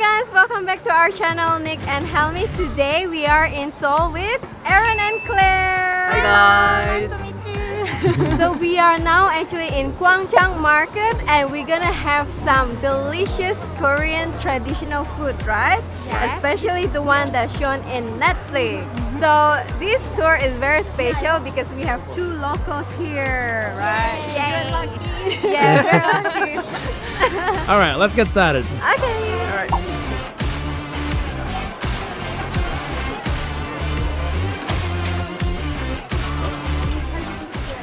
guys, welcome back to our channel, Nick and Helmi. Today we are in Seoul with Aaron and Claire. Hi guys. Nice to meet you. So we are now actually in Gwangjang Market and we're gonna have some delicious Korean traditional food, right? Yeah. Especially the one that's shown in Netflix. So this tour is very special because we have two locals here, right? Yay. Yeah, very lucky. All right, let's get started. Okay. All right.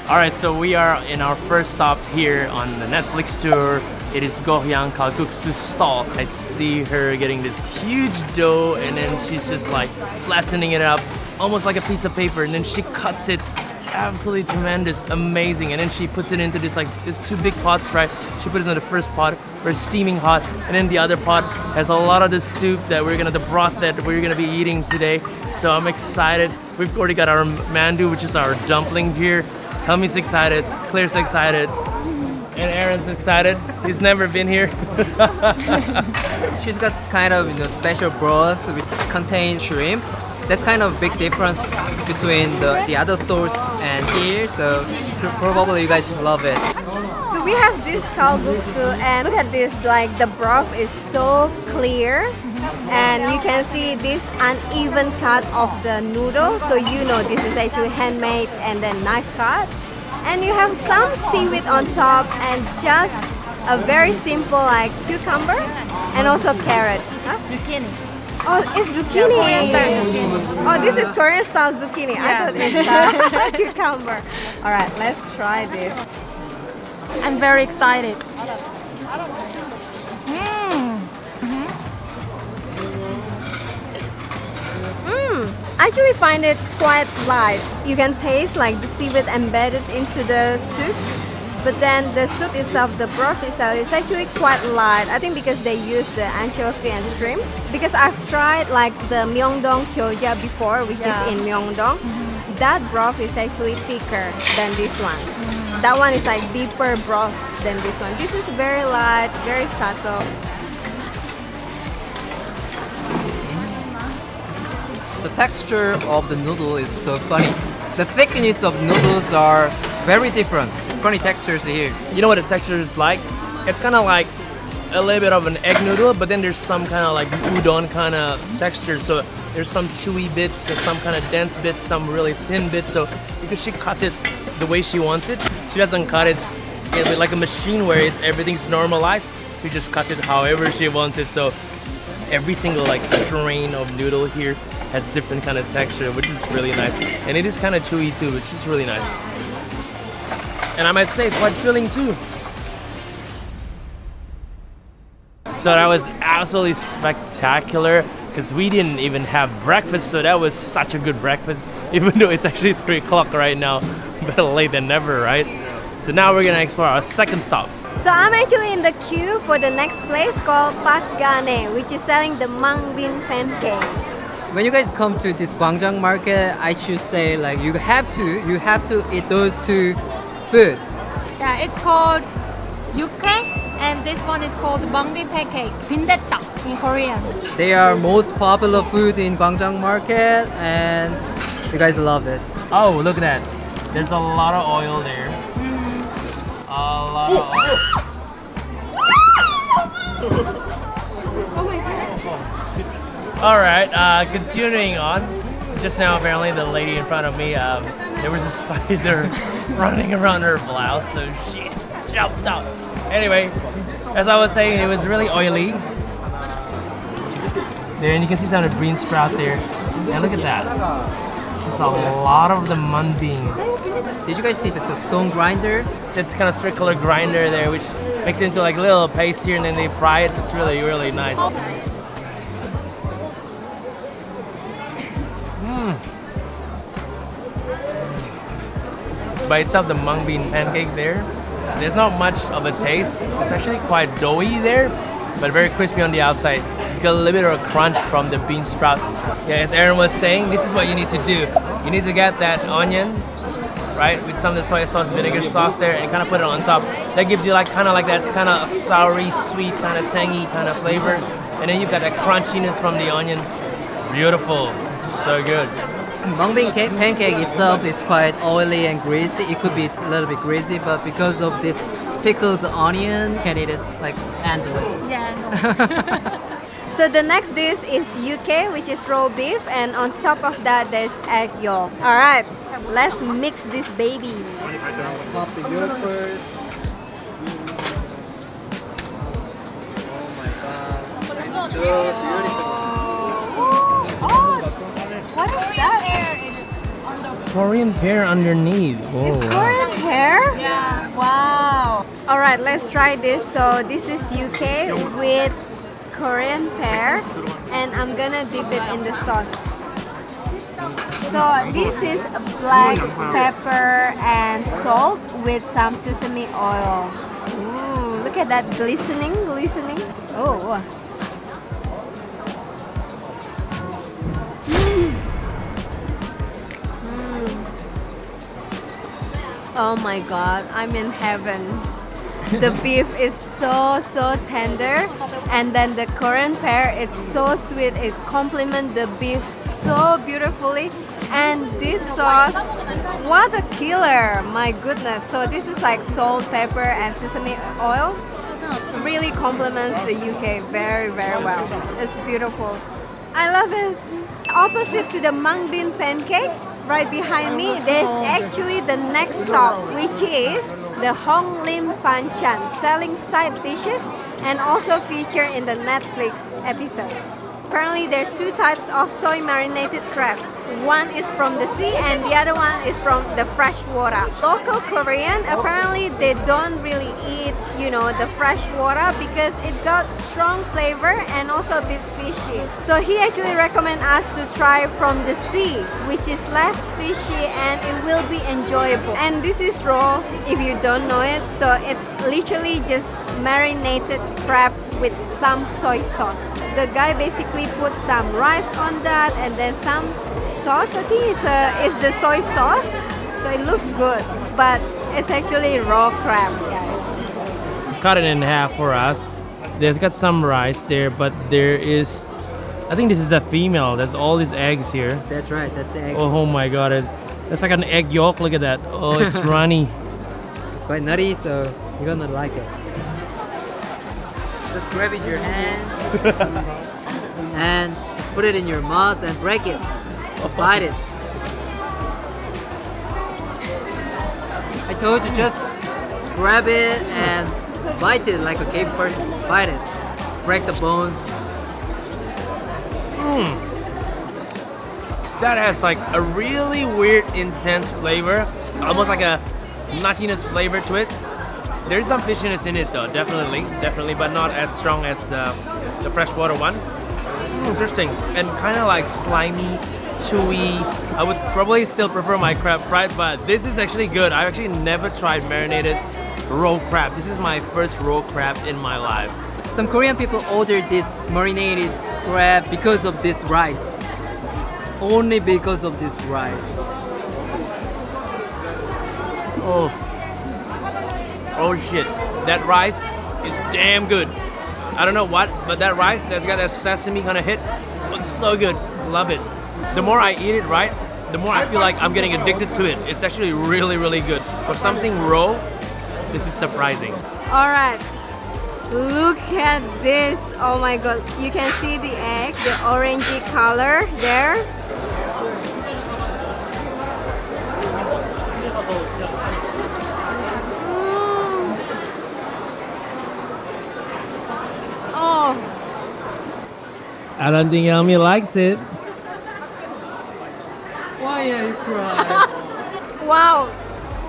All right, so we are in our first stop here on the Netflix tour. It is Gohyang Kalguksu stall. I see her getting this huge dough and then she's just like flattening it up, almost like a piece of paper, and then she cuts it. Absolutely tremendous, amazing, and then she puts it into this two big pots, right? She puts it in the first pot where it's steaming hot, and then the other pot has a lot of the soup the broth that we're gonna be eating today. So I'm excited. We've already got our mandu, which is our dumpling here. Helmi's excited, Claire's excited, and Aaron's excited. He's never been here. She's got kind of special broth which contains shrimp. That's kind of big difference between the other stores and here. So probably you guys love it. So we have this kalguksu and look at this, like the broth is so clear and you can see this uneven cut of the noodle, so you know this is actually handmade and then knife cut. And you have some seaweed on top and just a very simple like cucumber and also carrot. Huh? Zucchini. Oh, it's zucchini. Korean style zucchini. Oh, this is Korean style zucchini. I Yeah. thought it's cucumber. All right, let's try this. I'm very excited. I actually find it quite light. You can taste like the seaweed embedded into the soup, but then the soup itself, the broth itself, is actually quite light. I think because they use the anchovy and shrimp. Because I've tried like the Myeongdong gyoza before, which is in Myeongdong. That broth is actually thicker than this one. That one is like deeper broth than this one. This is very light, very subtle. The texture of the noodle is so funny. The thickness of noodles are very different. Funny textures here. You know what the texture is like? It's kind of like a little bit of an egg noodle, but then there's some kind of like udon kind of texture. So there's some chewy bits, there's some kind of dense bits, some really thin bits. So because she cuts it the way she wants it, she doesn't cut it like a machine where everything's normalized. She just cuts it however she wants it. So every single like strain of noodle here has different kind of texture, which is really nice. And it is kind of chewy too, which is really nice. And I might say quite filling too. So that was absolutely spectacular because we didn't even have breakfast, so that was such a good breakfast, even though it's actually 3 o'clock right now. Better late than never, right? So now we're gonna explore our second stop. So I'm actually in the queue for the next place called Pagani, which is selling the Mungbean Pancake. When you guys come to this Gwangjang Market, I should say like you have to eat those two foods. Yeah, it's called yukke, and this one is called Mungbean Pancake. 빈대떡 in Korean. They are most popular food in Gwangjang Market, and you guys love it. Oh, look at that. There's a lot of oil there. A lot of oil. All right, continuing on. Just now, apparently, the lady in front of me, there was a spider running around her blouse, so she jumped out. Anyway, as I was saying, it was really oily. There, and you can see some of the green sprout there. And look at that. Just a lot of the mungbean. Did you guys see the stone grinder? It's kind of circular grinder there, which makes it into like little paste here, and then they fry it. It's really, really nice. By itself, the mungbean pancake there's not much of a taste. It's actually quite doughy there, but very crispy on the outside. You get a little bit of a crunch from the bean sprout. Yeah, as Aaron was saying, this is what you need to do. You need to get that onion, right, with some of the soy sauce, vinegar sauce there, and kind of put it on top. That gives you like kind of like that kind of soury, sweet, kind of tangy kind of flavor. And then you've got that crunchiness from the onion. Beautiful. So good. Mungbean pancake itself is quite oily and greasy. It could be a little bit greasy, but because of this pickled onion, you can eat it like endless. Yeah. So the next dish is UK, which is raw beef, and on top of that there's egg yolk. Alright, let's mix this baby. Pop the yolk first. Oh my god. It's so beautiful. What is that? Korean pear underneath. Oh, It's Korean pear? Yeah. Wow. Alright, let's try this. So this is UK with Korean pear, and I'm gonna dip it in the sauce. So this is black pepper and salt with some sesame oil. Ooh, look at that glistening. Oh. Oh my god, I'm in heaven. The beef is so tender, and then the Korean pear, it's so sweet. It complements the beef so beautifully. And this sauce, what a killer! My goodness. So this is like salt, pepper, and sesame oil. Really complements the UK very well. It's beautiful. I love it. Opposite to the Mungbean Pancake, right behind me, there's actually the next stop, which is the Honglim Panchan, selling side dishes and also featured in the Netflix episode. Apparently there are two types of soy marinated crabs. One is from the sea and the other one is from the fresh water. Local Korean, apparently they don't really eat, the fresh water because it got strong flavor and also a bit fishy. So he actually recommend us to try from the sea, which is less fishy and it will be enjoyable. And this is raw if you don't know it. So it's literally just marinated crab with some soy sauce. The guy basically put some rice on that and then some sauce. I think it's the soy sauce, so it looks good, but it's actually raw crab, guys. Cut it in half for us. There's got some rice there, but there is, I think this is the female. There's all these eggs here. That's right, that's the egg. Oh my god, that's like an egg yolk. Look at that. Oh, it's runny. It's quite nutty, so you're gonna like it. Just grab it in your hand and just put it in your mouth and break it. Just bite it. I told you, just grab it and bite it like a cave person. Bite it. Break the bones. That has like a really weird, intense flavor. Almost like a nuttiness flavor to it. There's some fishiness in it though, definitely, but not as strong as the freshwater one. Interesting, and kind of like slimy, chewy. I would probably still prefer my crab fried, but this is actually good. I've actually never tried marinated raw crab. This is my first raw crab in my life. Some Korean people ordered this marinated crab because of this rice. Only because of this rice. Oh shit, that rice is damn good. I don't know what, but that rice that's got that sesame kind of hit was so good. Love it. The more I eat it, right, the more I feel like I'm getting addicted to it. It's actually really good. For something raw, this is surprising. Alright, look at this. Oh my god, you can see the egg, the orangey color there. Oh, I don't think Helmi likes it. Why are you crying? wow,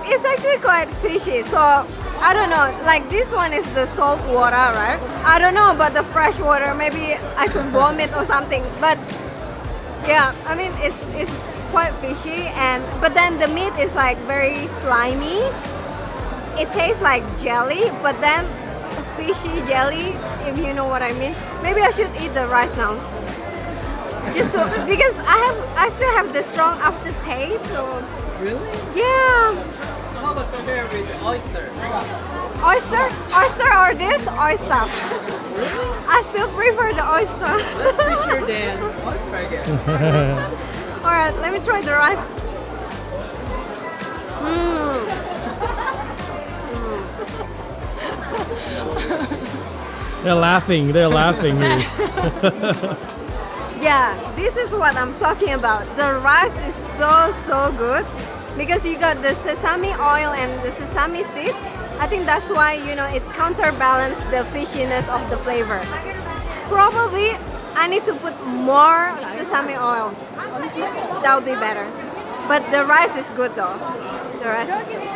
it's actually quite fishy. So I don't know, like this one is the salt water, right? I don't know about the fresh water, maybe I could vomit or something, but yeah, I mean it's quite fishy, but then the meat is like very slimy. It tastes like jelly, but then fishy jelly, if you know what I mean. Maybe I should eat the rice now, just to, because I still have the strong aftertaste. So Really? yeah. How about compare with the oyster? Oyster? Oyster or this? Oyster. I still prefer the oyster. That's richer than oyster, I guess. Alright, let me try the rice. They're laughing here. Yeah, this is what I'm talking about. The rice is so good because you got the sesame oil and the sesame seed. I think that's why, you know, it counterbalances the fishiness of the flavor. Probably I need to put more sesame oil. That would be better. But the rice is good though. The rice is good.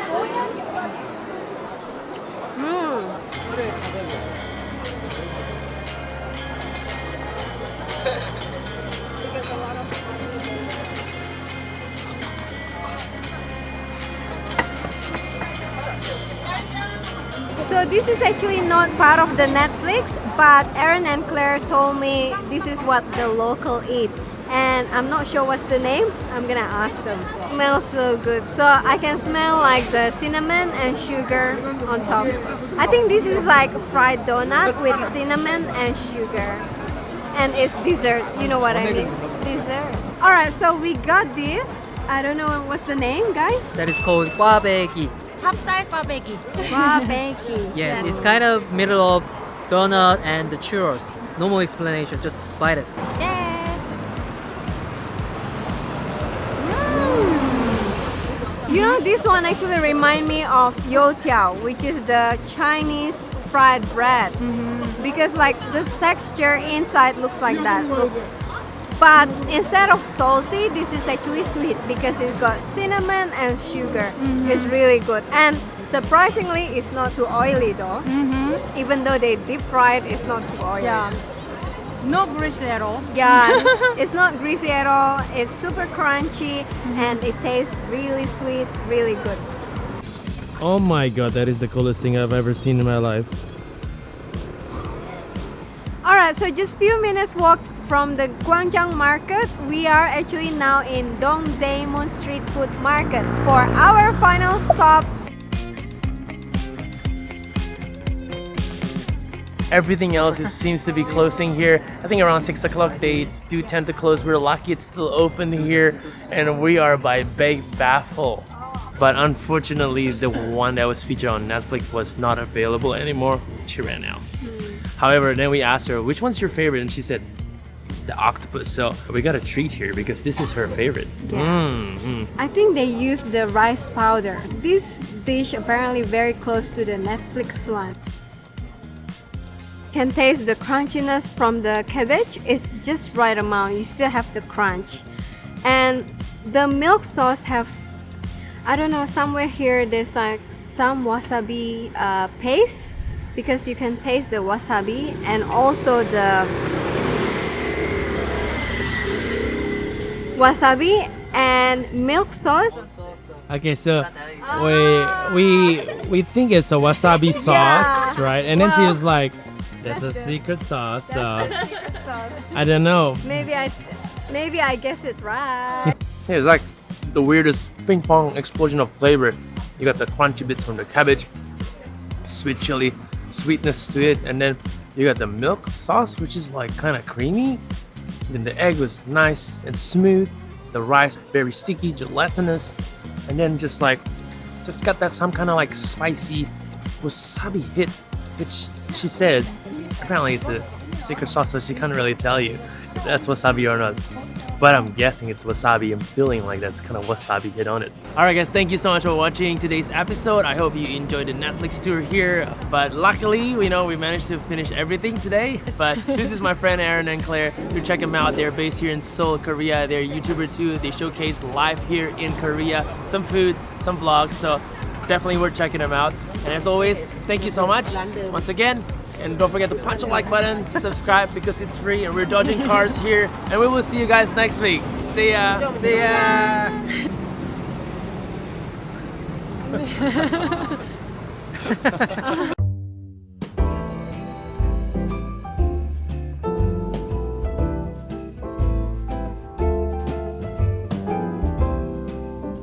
So this is actually not part of the Netflix, but Aaron and Claire told me this is what the local eat. And I'm not sure what's the name. I'm gonna ask them. Smells so good. So I can smell like the cinnamon and sugar on top. I think this is like fried donut with cinnamon and sugar. And it's dessert, you know what I mean? Dessert. Alright, so we got this. I don't know what's the name, guys. That is called 꽈배기. 찹쌀 꽈배기. 꽈배기. Yes, it's kind of middle of donut and the churros. No more explanation, just bite it. Yeah. You know, this one actually reminds me of youtiao, which is the Chinese fried bread. Because like the texture inside looks like that. Look. But instead of salty, this is actually sweet because it's got cinnamon and sugar. It's really good. And surprisingly, it's not too oily though. Even though they deep fry it, it's not too oily. Yeah. No greasy at all. Yeah, it's not greasy at all. It's super crunchy and it tastes really sweet, really good. Oh my god, that is the coolest thing I've ever seen in my life. Alright, so just few minutes walk from the Gwangjang Market. We are actually now in Dongdaemun Street Food Market for our final stop. Everything else seems to be closing here. I think around 6 o'clock they do tend to close. We're lucky it's still open here, and we are by Big Baffle. But unfortunately, the one that was featured on Netflix was not available anymore. She ran out. However, then we asked her, which one's your favorite? And she said, the octopus. So we got a treat here because this is her favorite. Yeah. I think they use the rice powder. This dish apparently very close to the Netflix one. Can taste the crunchiness from the cabbage. It's just right amount. You still have the crunch. And the milk sauce have, I don't know, somewhere here there's like some wasabi paste because you can taste the wasabi and also the wasabi and milk sauce. Okay, so we think it's a wasabi sauce, Yeah. right? And then she Well, was like, that's a that's the- secret sauce. So That's the secret sauce. I don't know. Maybe I guess it right. Yeah, it's like the weirdest ping pong explosion of flavor. You got the crunchy bits from the cabbage, sweet chili, sweetness to it, and then you got the milk sauce, which is like kind of creamy. Then the egg was nice and smooth. The rice very sticky, gelatinous, and then just got that some kind of like spicy wasabi hit, which she says apparently it's a secret sauce, so she can't really tell you if that's wasabi or not. But I'm guessing it's wasabi. I'm feeling like that's kind of wasabi hit on it. Alright guys, thank you so much for watching today's episode. I hope you enjoyed the Netflix tour here. But luckily, we managed to finish everything today. But this is my friend Aaron and Claire. Do check them out. They're based here in Seoul, Korea. They're a YouTuber too. They showcase live here in Korea. Some food, some vlogs. So definitely worth checking them out. And as always, thank you so much once again. And don't forget to punch the like button, subscribe because it's free, and we're dodging cars here. And we will see you guys next week. See ya! See ya!